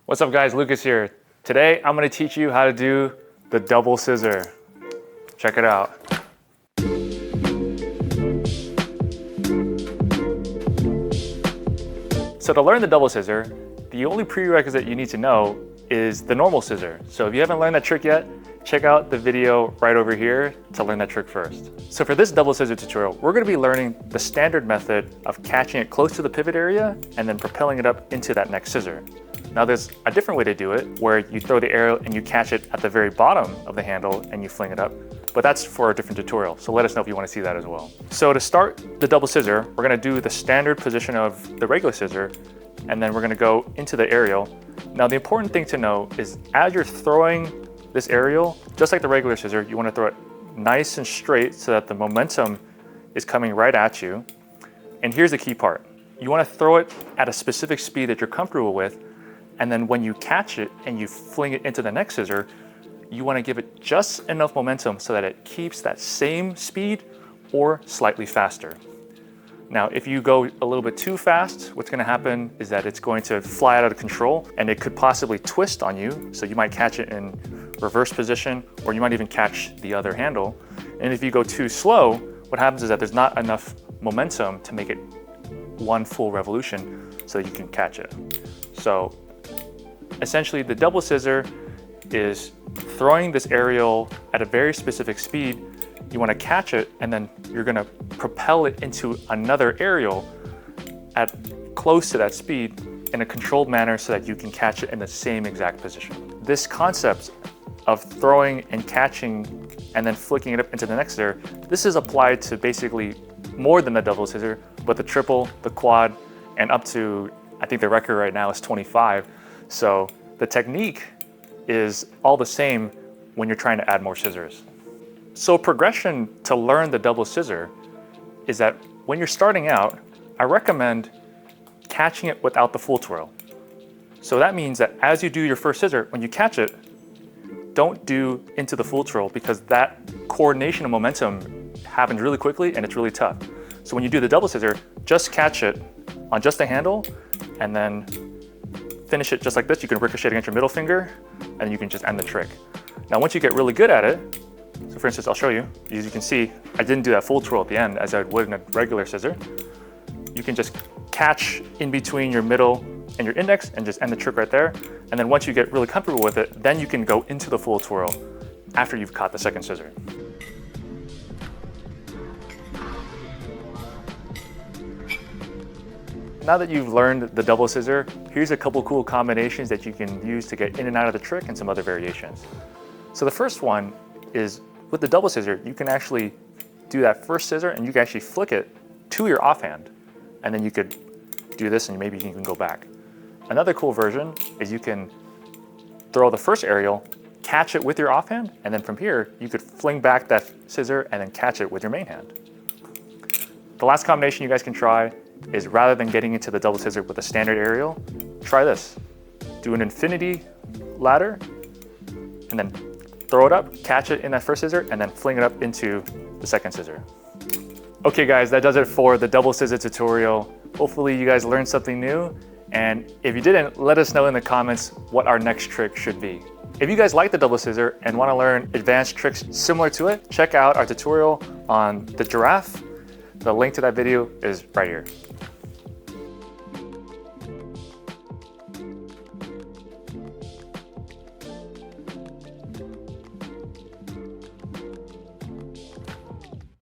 What's up guys, Lucas here. Today I'm going to teach you how to do the double scissor. Check it out. So to learn the double scissor, the only prerequisite you need to know is the normal scissor. So if you haven't learned that trick yet, check out the video right over here to learn that trick first. So for this double scissor tutorial, we're going to be learning the standard method of catching it close to the pivot area and then propelling it up into that next scissor. Now there's a different way to do it where you throw the arrow and you catch it at the very bottom of the handle and you fling it up. But that's for a different tutorial, so let us know if you want to see that as well. So to start the double scissor, we're going to do the standard position of the regular scissor, and then we're going to go into the aerial. Now the important thing to know is as you're throwing this aerial, just like the regular scissor, you want to throw it nice and straight so that the momentum is coming right at you. And here's the key part. You want to throw it at a specific speed that you're comfortable with, and then when you catch it and you fling it into the next scissor, you want to give it just enough momentum so that it keeps that same speed or slightly faster. Now, if you go a little bit too fast, what's going to happen is that it's going to fly out of control and it could possibly twist on you. So you might catch it in reverse position, or you might even catch the other handle. And if you go too slow, what happens is that there's not enough momentum to make it one full revolution so that you can catch it. So essentially the double scissor is throwing this aerial at a very specific speed. You want to catch it and then you're going to propel it into another aerial at close to that speed in a controlled manner so that you can catch it in the same exact position. This concept of throwing and catching and then flicking it up into the next scissor, this is applied to basically more than the double scissor, but the triple, the quad, and up to, I think the record right now is 25. So the technique is all the same when you're trying to add more scissors. So progression to learn the double scissor is that when you're starting out, I recommend catching it without the full twirl. So that means that as you do your first scissor, when you catch it, don't do into the full twirl because that coordination of momentum happens really quickly and it's really tough. So when you do the double scissor, just catch it on just the handle and then finish it just like this. You can ricochet against your middle finger and you can just end the trick. Now once you get really good at it, so for instance, I'll show you, as you can see, I didn't do that full twirl at the end as I would in a regular scissor. You can just catch in between your middle and your index and just end the trick right there. And then once you get really comfortable with it, then you can go into the full twirl after you've caught the second scissor. Now that you've learned the double scissor, here's a couple cool combinations that you can use to get in and out of the trick and some other variations. So the first one is with the double scissor, you can actually do that first scissor and you can actually flick it to your offhand. And then you could do this and maybe you can go back. Another cool version is you can throw the first aerial, catch it with your offhand, and then from here, you could fling back that scissor and then catch it with your main hand. The last combination you guys can try is rather than getting into the double scissor with a standard aerial, try this. Do an infinity ladder and then throw it up, catch it in that first scissor, and then fling it up into the second scissor. Okay guys, that does it for the double scissor tutorial. Hopefully you guys learned something new. And if you didn't, let us know in the comments what our next trick should be. If you guys like the double scissor and want to learn advanced tricks similar to it, check out our tutorial on the giraffe. The link to that video is right here.